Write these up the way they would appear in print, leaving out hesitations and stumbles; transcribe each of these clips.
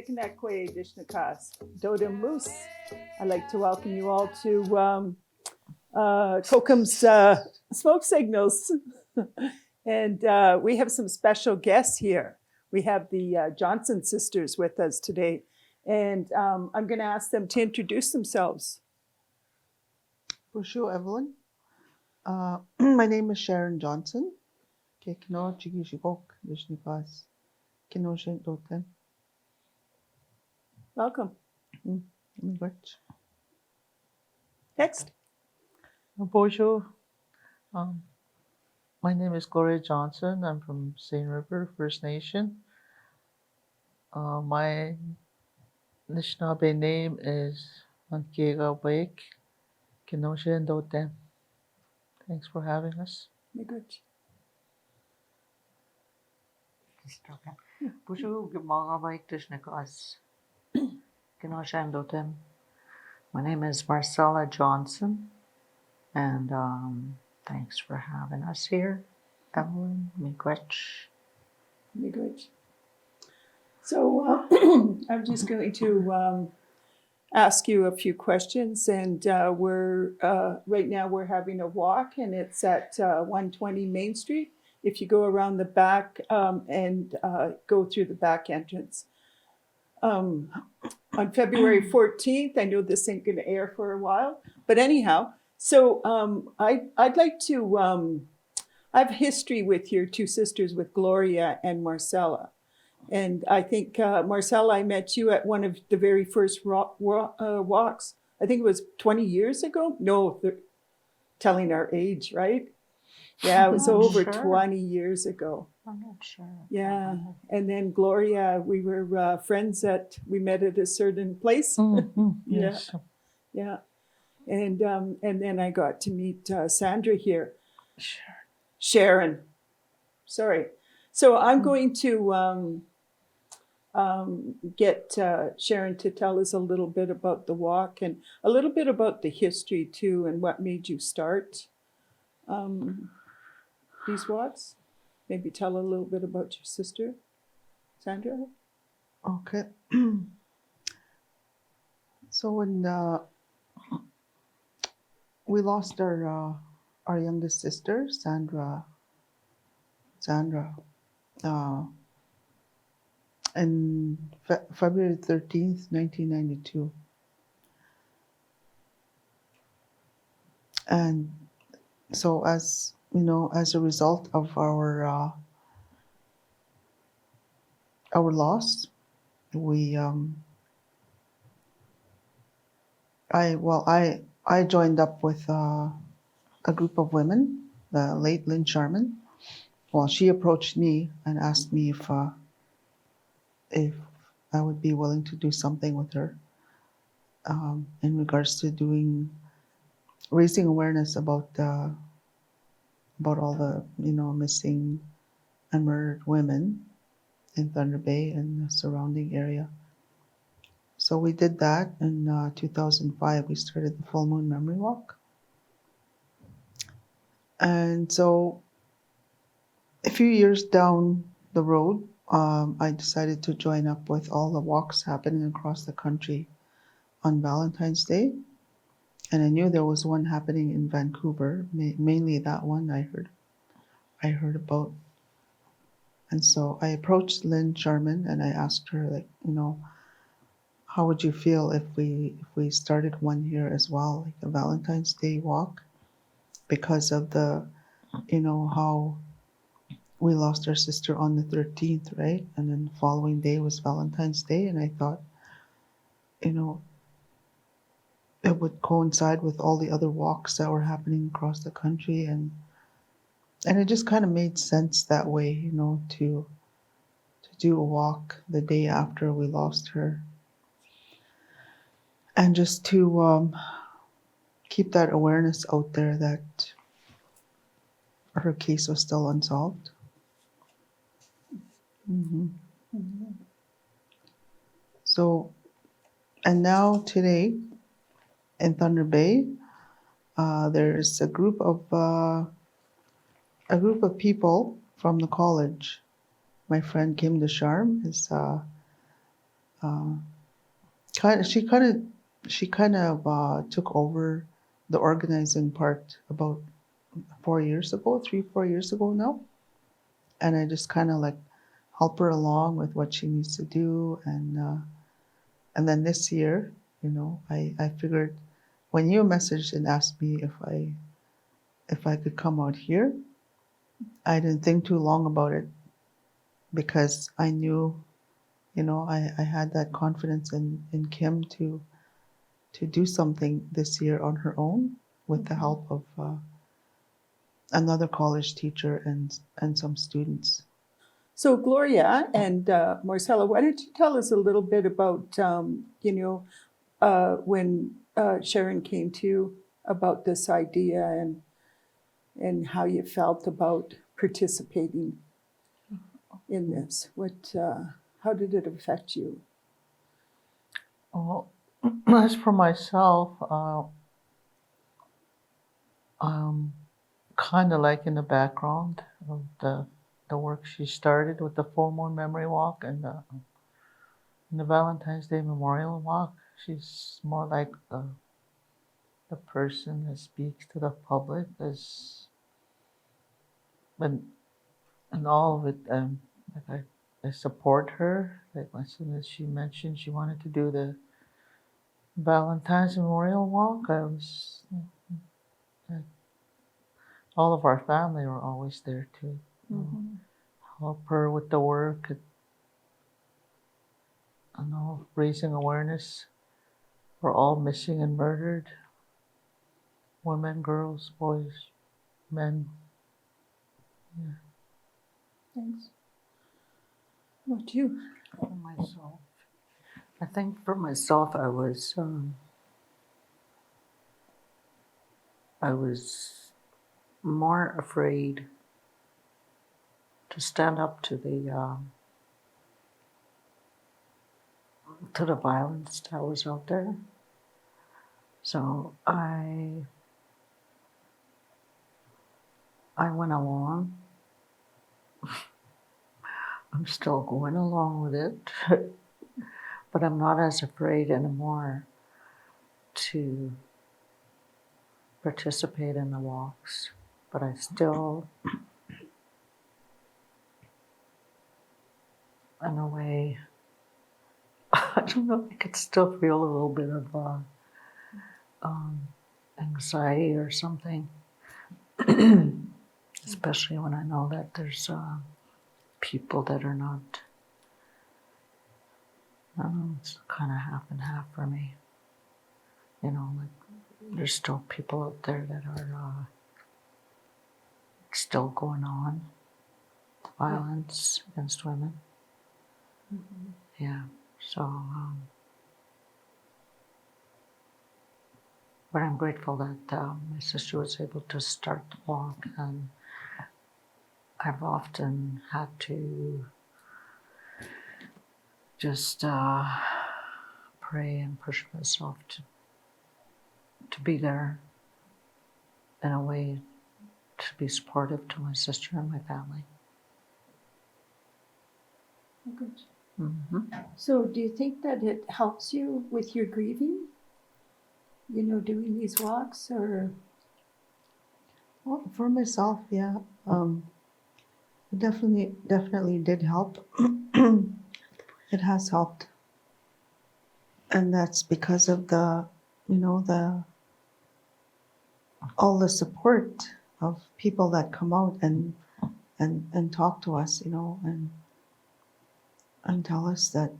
Tekanekwe Dishnakas, Dodem Moose. I'd like to welcome you all to Kokum's Smoke Signals. And we have some special guests here. We have the Johnson sisters with us today. And I'm going to ask them to introduce themselves. Bonjour, Evelyn. My name is Sharon Johnson. Kekno chigishibok dishnikas. Kino shentoten. Welcome. Next. Bonjour. My name is Gloria Johnson. I'm from St. River First Nation. My Anishinaabe name is MMIWG. Kenosha Doten. Thanks for having us. Bonjour, Kenosha. My name is Marcella Johnson, and thanks for having us here, Evelyn, Miigwech. So I'm just going to ask you a few questions, and we're right now we're having a walk, and it's at 120 Main Street. If you go around the back and go through the back entrance. On February 14th, I know this ain't going to air for a while, but anyhow, so I'd like to, I have history with your two sisters, with Gloria and Marcella. And I think, Marcella, I met you at one of the very first walks. I think it was 20 years ago. No, telling our age, right? Yeah, it was over 20 years ago. I'm not sure. Yeah, and then Gloria, we were friends we met at a certain place. Yes. Yeah, and then I got to meet Sandra here. Sharon. Sorry. So I'm going to get Sharon to tell us a little bit about the walk and a little bit about the history too, and what made you start these walks. Maybe tell a little bit about your sister, Sandra. Okay. So when we lost our youngest sister, Sandra, in February 13th, 1992. And so as you know, as a result of our loss, we I joined up with a group of women, the late Lynn Sharman. Well, she approached me and asked me if I would be willing to do something with her in regards to raising awareness about all the missing and murdered women in Thunder Bay and the surrounding area. So we did that in 2005. We started the Full Moon Memory Walk. And so a few years down the road, I decided to join up with all the walks happening across the country on Valentine's Day. And I knew there was one happening in Vancouver, mainly that one I heard about. And so I approached Lynn Sharman and I asked her, how would you feel if we started one here as well, like a Valentine's Day walk, because of how we lost our sister on the 13th, right? And then the following day was Valentine's Day, and I thought, it would coincide with all the other walks that were happening across the country, and it just kind of made sense that way, to do a walk the day after we lost her, and just to keep that awareness out there that her case was still unsolved. So, and now today, in Thunder Bay, there's a group of people from the college. My friend Kim Desharm is kind of, she kind of took over the organizing part about 4 years ago, 3, 4 years ago now. And I just kind of like help her along with what she needs to do. And then this year, I figured when you messaged and asked me if I could come out here, I didn't think too long about it because I knew, I had that confidence in Kim to do something this year on her own with the help of another college teacher and some students. So Gloria and Marcella, why don't you tell us a little bit about, when Sharon came to you about this idea and how you felt about participating in this? How did it affect you? Well, as for myself, kind of like in the background of the work she started with the Full Moon Memory Walk and the Valentine's Day Memorial Walk. She's more like the person that speaks to the public, and all of it. Like I support her. Like as soon as she mentioned she wanted to do the Valentine's Memorial Walk, all of our family were always there to help her with the work. Raising awareness for all missing and murdered women, girls, boys, men. Yeah. Thanks. What about you? For myself, I think for myself, I was more afraid to stand up to the violence that was out there. So I went along. I'm still going along with it, but I'm not as afraid anymore to participate in the walks. But I still, in a way, I don't know, I could still feel a little bit of anxiety or something, especially when I know that there's people that are not, I don't know, it's kind of half and half for me. Like there's still people out there that are still going on, violence against women. Yeah, so, but I'm grateful that my sister was able to start the walk, and I've often had to just pray and push myself to be there in a way to be supportive to my sister and my family. Good. Mm-hmm. So do you think that it helps you with your grieving? Doing these walks or? Well, for myself, yeah, it definitely did help. It has helped, and that's because of the all the support of people that come out and talk to us, and tell us that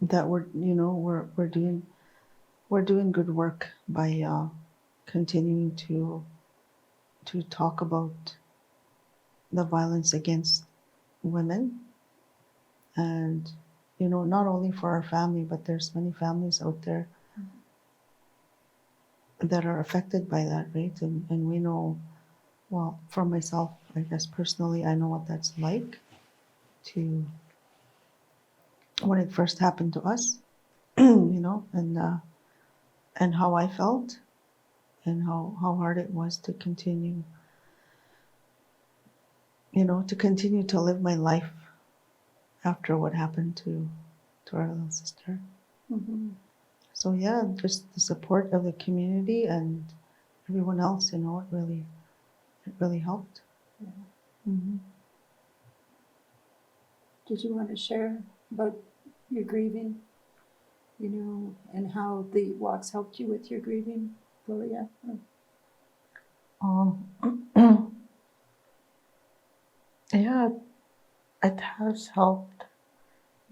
that we're doing good work by continuing to talk about the violence against women, and not only for our family, but there's many families out there that are affected by that, right? And we know, well, for myself, I guess personally, I know what that's like to when it first happened to us, and how I felt, and how hard it was to continue, to continue to live my life after what happened to our little sister. Mm-hmm. So yeah, just the support of the community and everyone else, it really helped. Mm-hmm. Did you want to share about your grieving, and how the walks helped you with your grieving, Gloria? Um, yeah, it has helped,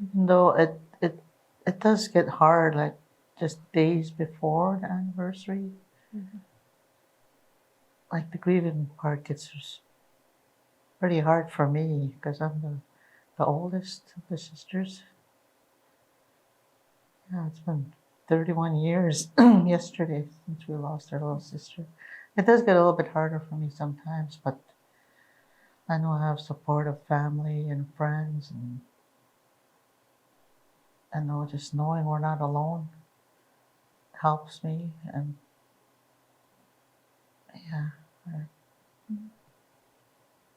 even though it does get hard, like just days before the anniversary. Mhm. Like the grieving part gets pretty hard for me because I'm the oldest of the sisters. Yeah, it's been 31 years yesterday since we lost our little sister. It does get a little bit harder for me sometimes, but I know I have support of family and friends, and I know just knowing we're not alone helps me. And yeah,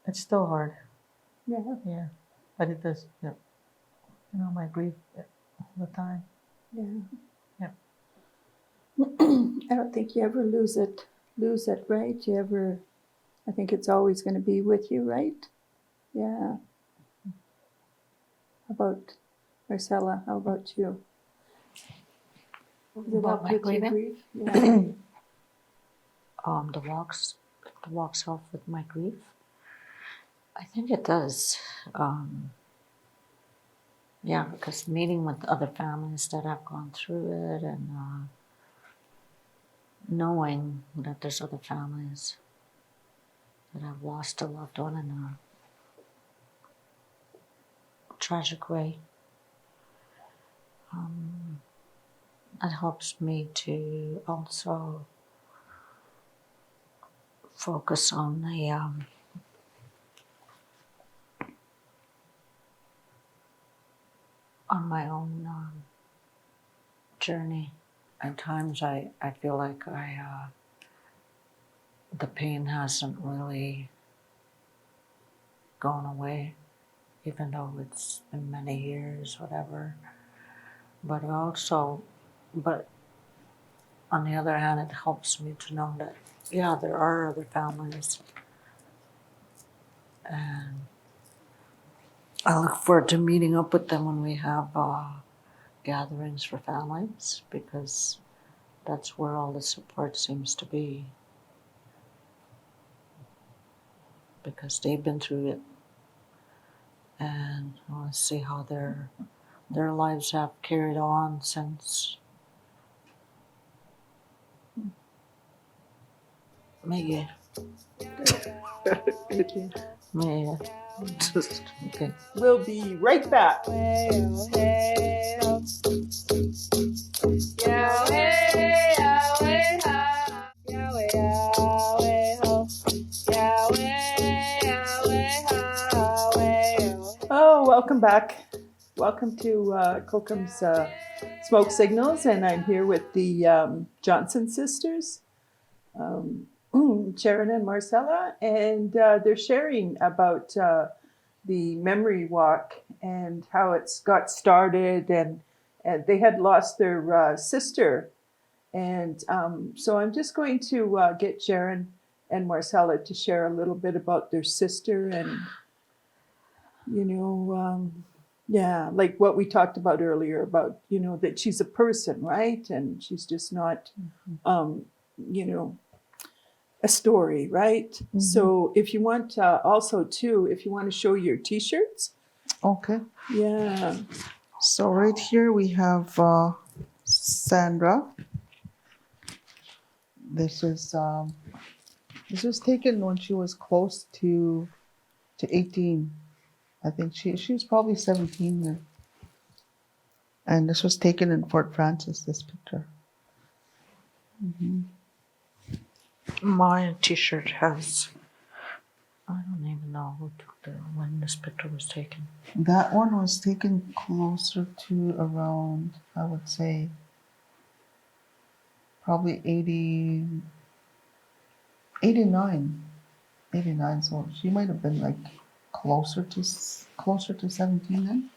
it's still hard. Yeah, Yeah, but it does. Yeah, my grief all the time. yeah. Yeah. I don't think you ever lose it, right? I think it's always going to be with you, right? Yeah. How about Marcella? How about you? Does it About help my with your grieving? grief? Yeah. The walks help with my grief. I think it does. Yeah, because meeting with other families that have gone through it, and knowing that there's other families that have lost a loved one in a tragic way, it helps me to also focus on on my own journey. At times, I feel like the pain hasn't really gone away, even though it's been many years, whatever. But but on the other hand, it helps me to know that, yeah, there are other families. And I look forward to meeting up with them when we have gatherings for families, because that's where all the support seems to be. Because they've been through it, and I want to see how their lives have carried on since. Maybe. Thank you. Maybe. Just okay. We'll be right back. Oh, welcome back. Welcome to Kokum's Smoke Signals, and I'm here with the Johnson sisters, Sharon and Marcella, and they're sharing about the memory walk and how it's got started, and they had lost their sister, and so I'm just going to get Sharon and Marcella to share a little bit about their sister, and yeah, like what we talked about earlier about that she's a person, right, and she's just not you know a story, right? Mm-hmm. So if you want also too, if you want to show your t-shirts. Okay. Yeah. So right here we have Sandra. This was taken when she was close to 18. I think she was probably 17 then. And this was taken in Fort Frances, this picture. Mm-hmm. My T-shirt has. I don't even know who took when this picture was taken. That one was taken closer to around, I would say, probably 89. So she might have been like closer to 17 then.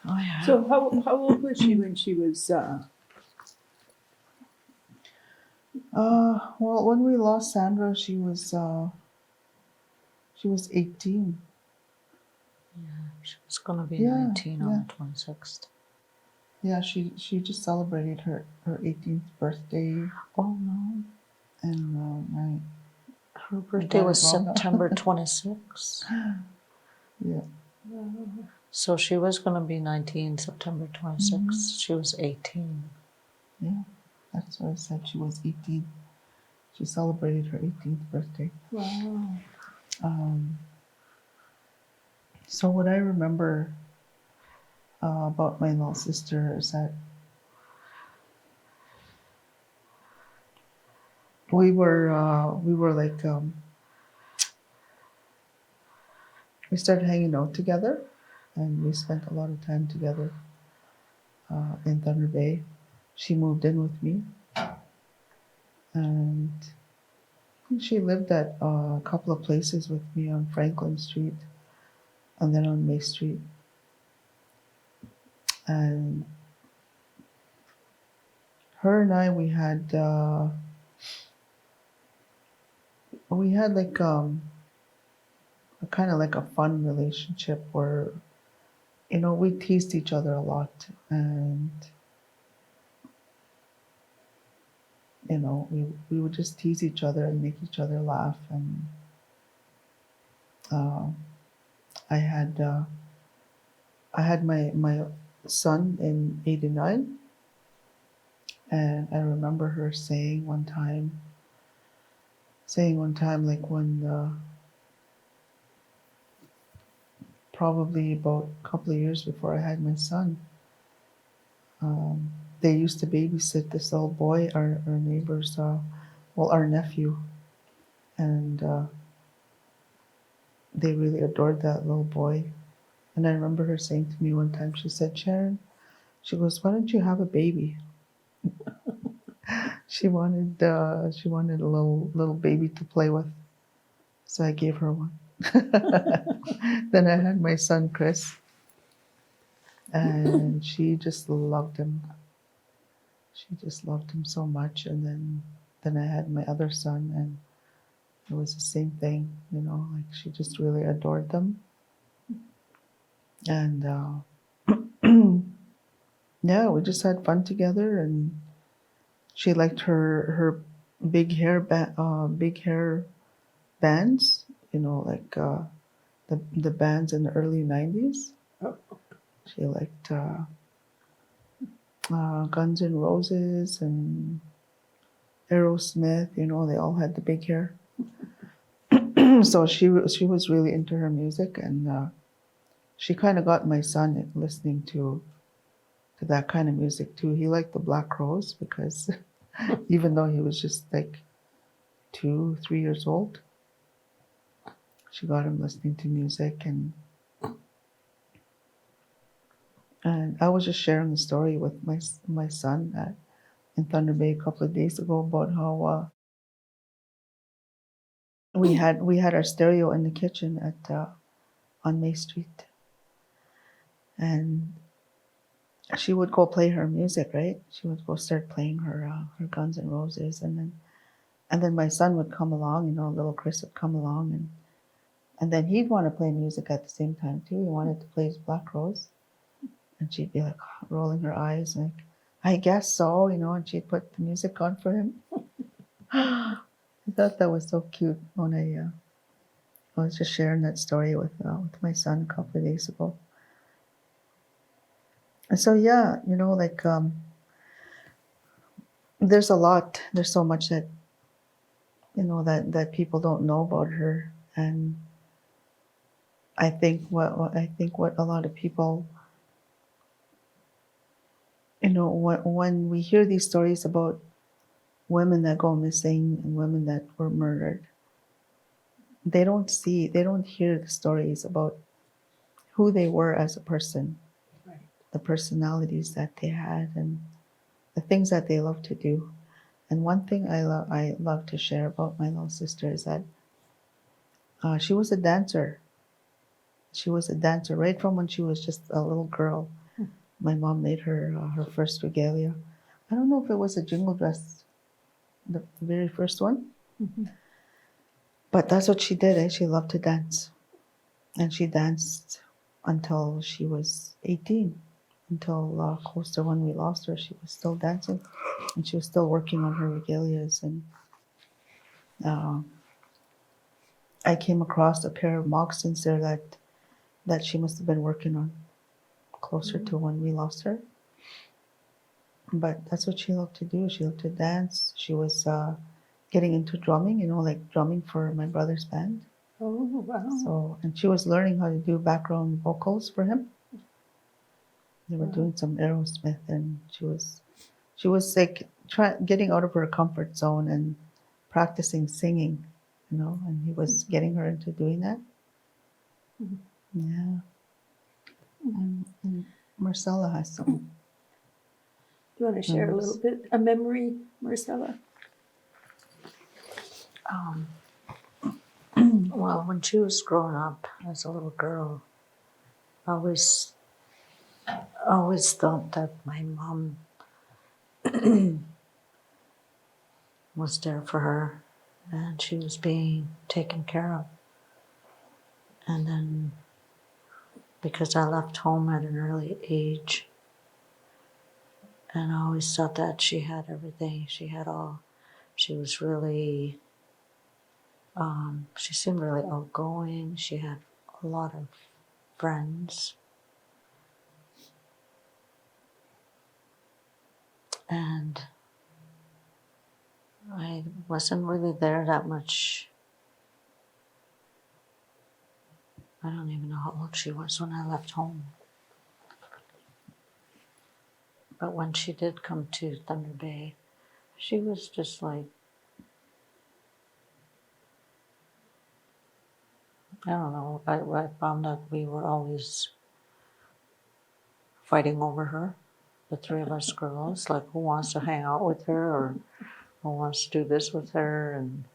Oh yeah. So how old was she when she was, Well, when we lost Sandra, she was 18. She was going to be Yeah, 19 on the 26th. Yeah, she just celebrated her 18th birthday, Oh no. and Her birthday got was it wrong. September 26th. yeah, So she was going to be 19 September 26th. She was 18. yeah, that's what I said. She was 18. She celebrated her 18th birthday. wow. So what I remember about my little sister is that we were like we started hanging out together, and we spent a lot of time together in Thunder Bay. She moved in with me, and she lived at a couple of places with me on Franklin Street and then on May Street. And her and I, we had like a kind of like a fun relationship where, we teased each other a lot, and we would just tease each other and make each other laugh. And uh, I had my son in '89, and I remember her saying one time, like when probably about a couple of years before I had my son, they used to babysit this little boy, our neighbor's, our nephew, and they really adored that little boy. And I remember her saying to me one time, she said, Sharon, she goes, why don't you have a baby? She wanted a little baby to play with, so I gave her one. Then I had my son Chris, and she just loved him. She just loved him so much. And then I had my other son, and it was the same thing, like she just really adored them. And yeah, we just had fun together, and she liked her big hair bands, like the bands in the early '90s. She liked Guns N' Roses and Aerosmith. They all had the big hair. So she was really into her music, and she kind of got my son listening to that kind of music too. He liked the Black Crowes because even though he was just like 2-3 years old, she got him listening to music. And I was just sharing the story with my son in Thunder Bay a couple of days ago about how we had our stereo in the kitchen at on May Street, and she would go play her music, right? She would go start playing her Guns N' Roses, and then my son would come along, little Chris would come along, and then he'd want to play music at the same time too. He wanted to play his Black Rose, and she'd be like rolling her eyes, like, I guess so, and she'd put the music on for him. I thought that was so cute when I was just sharing that story with my son a couple of days ago. And so yeah, like there's so much that that people don't know about her, and I think what a lot of people, when we hear these stories about women that go missing and women that were murdered, they don't hear the stories about who they were as a person, Right. the personalities that they had, and the things that they love to do. And one thing I love to share about my little sister is that she was a dancer. She was a dancer right from when she was just a little girl. My mom made her her first regalia. I don't know if it was a jingle dress, the very first one, but that's what she did. She loved to dance, and she danced until she was 18. Until close to when we lost her, she was still dancing, and she was still working on her regalias. And I came across a pair of moccasins there that she must have been working on closer to when we lost her. But that's what she loved to do. She loved to dance. She was getting into drumming, like drumming for my brother's band. Oh, wow. So, and she was learning how to do background vocals for him. They were doing some Aerosmith, and she was like getting out of her comfort zone and practicing singing, and he was getting her into doing that. Yeah. And Marcella has some. Do you want to share a little bit, a memory, Marcella? Well, when she was growing up as a little girl, I always thought that my mom was there for her and she was being taken care of. And then because I left home at an early age, and I always thought that she had everything, she was really, she seemed really outgoing, she had a lot of friends. And I wasn't really there that much. I don't even know how old she was when I left home. But when she did come to Thunder Bay, she was just like, I don't know, I found that we were always fighting over her, the three of us girls, like who wants to hang out with her or who wants to do this with her. And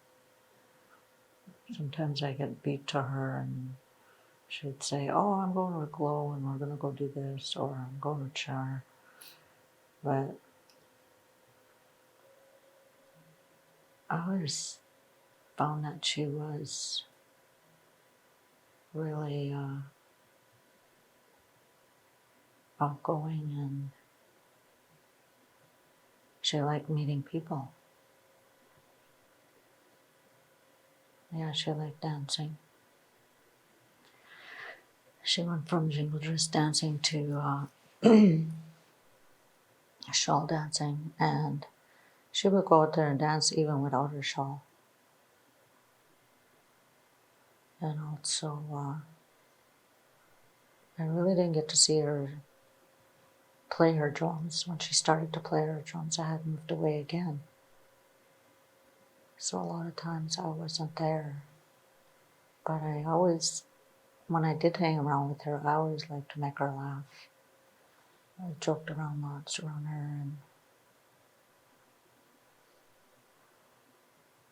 sometimes I get beat to her and she'd say, oh, I'm going to Glow and we're going to go do this, or I'm going to Char. But I always found that she was really outgoing, and she liked meeting people. Yeah, she liked dancing. She went from jingle dress dancing to shawl dancing, and she would go out there and dance even without her shawl. And also, I really didn't get to see her play her drums. When she started to play her drums, I had moved away again. So a lot of times I wasn't there. But I always, when I did hang around with her, I always liked to make her laugh. I joked around lots around her,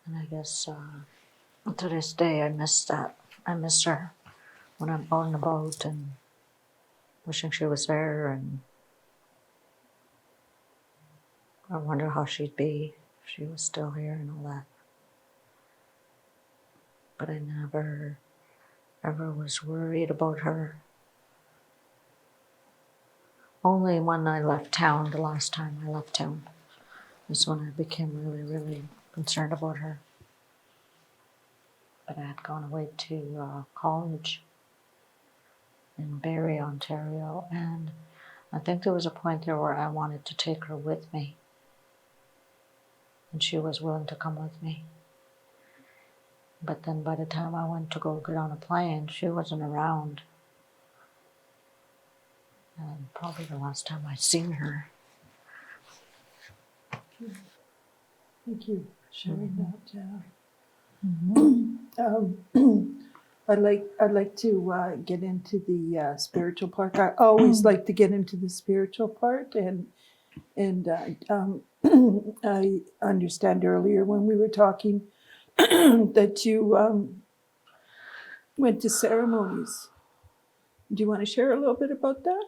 and I guess to this day I miss that. I miss her when I'm out and about and wishing she was there, and I wonder how she'd be if she was still here and all that. But I never ever was worried about her. Only when I left town, the last time I left town, is when I became really, really concerned about her. But I had gone away to college in Barrie, Ontario, and I think there was a point there where I wanted to take her with me. And she was willing to come with me. But then by the time I went to go get on a plane, she wasn't around. And probably the last time I seen her. Thank you for sharing that. Mm-hmm. I'd like to get into the spiritual part. I always like to get into the spiritual part, and I understand earlier when we were talking that you went to ceremonies. Do you want to share a little bit about that?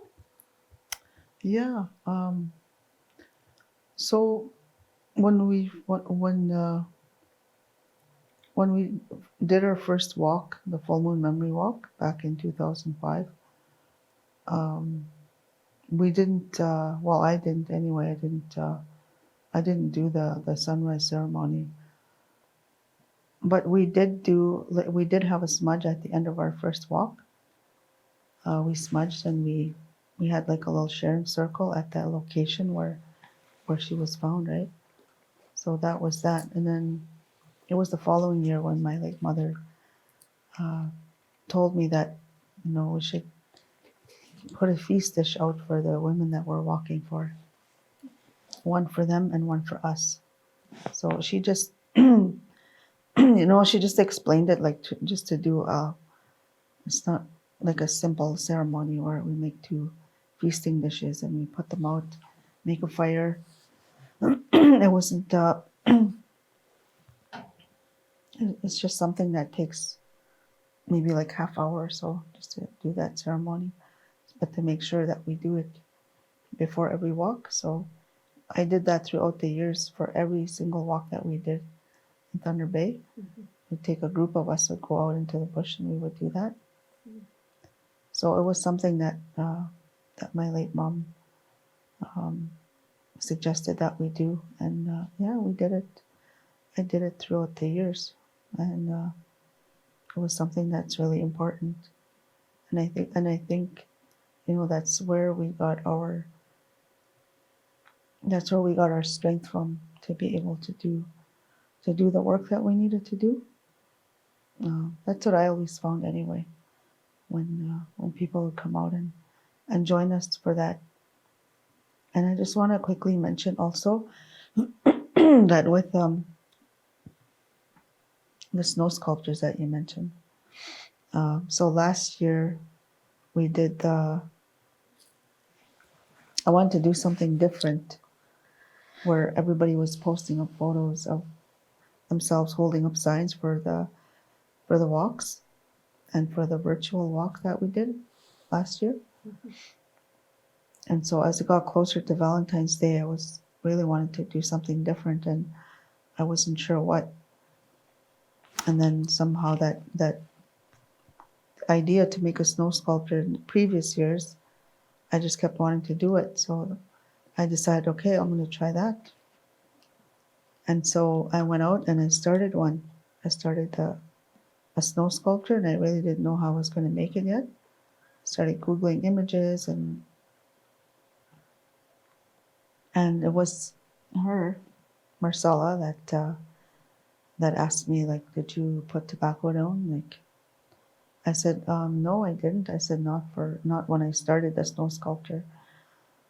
Yeah. So when we did our first walk, the full moon memory walk back in 2005, we didn't. Well, I didn't anyway. I didn't do the sunrise ceremony, but we did do. We did have a smudge at the end of our first walk. We smudged and we had like a little Sharon circle at that location where she was found, right? So that was that, and then it was the following year when my late mother told me that we should put a feast dish out for the women that we're walking for, one for them and one for us. So she just she just explained it like just to do it's not like a simple ceremony where we make two feasting dishes and we put them out, make a fire. It wasn't it's just something that takes maybe like half hour or so just to do that ceremony, but to make sure that we do it before every walk. So I did that throughout the years for every single walk that we did in Thunder Bay. We'd take a group of us, would go out into the bush and we would do that. So it was something that that my late mom suggested that we do, and yeah, we did it. I did it throughout the years, and it was something that's really important. And I think that's where we got our strength from, to be able to do the work that we needed to do. That's what I always found anyway, when people would come out and join us for that. And I just want to quickly mention also that with the snow sculptures that you mentioned. So last year we did I wanted to do something different, where everybody was posting up photos of themselves holding up signs for the walks and for the virtual walk that we did last year. And so as it got closer to Valentine's Day, I was really wanted to do something different, and I wasn't sure what. And then somehow that idea to make a snow sculpture in the previous years, I just kept wanting to do it. So I decided, okay, I'm going to try that. And so I went out and I started one. I started a snow sculpture, and I really didn't know how I was going to make it yet. Started Googling images, and it was her, Marcella, that asked me, like, did you put tobacco down? Like, I said, no, I didn't. I said, not when I started the snow sculpture.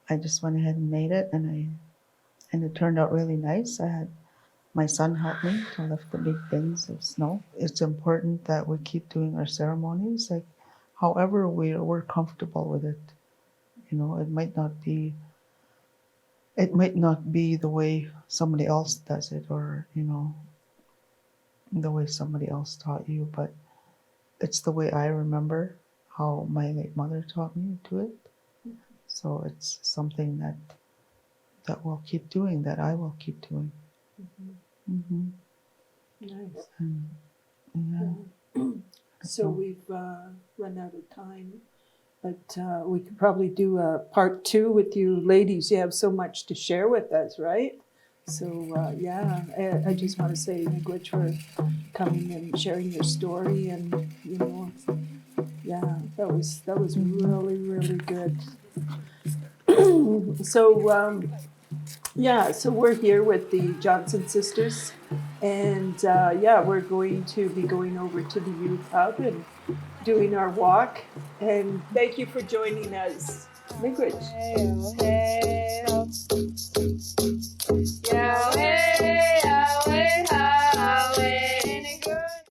I just went ahead and made it, and it turned out really nice. I had my son help me to lift the big bins of snow. It's important that we keep doing our ceremonies, like, however we're comfortable with it. It might not be the way somebody else does it, or the way somebody else taught you, but it's the way I remember how my late mother taught me to do it. So it's something that we'll keep doing, that I will keep doing. Nice. Yeah. So we've run out of time, but we could probably do a part 2 with you ladies. You have so much to share with us, right? So yeah, I just want to say miigwech for coming and sharing your story, and yeah, that was really, really good. So yeah, so we're here with the Johnson sisters, and yeah, we're going to be going over to the youth hub and doing our walk. And thank you for joining us. Miigwech.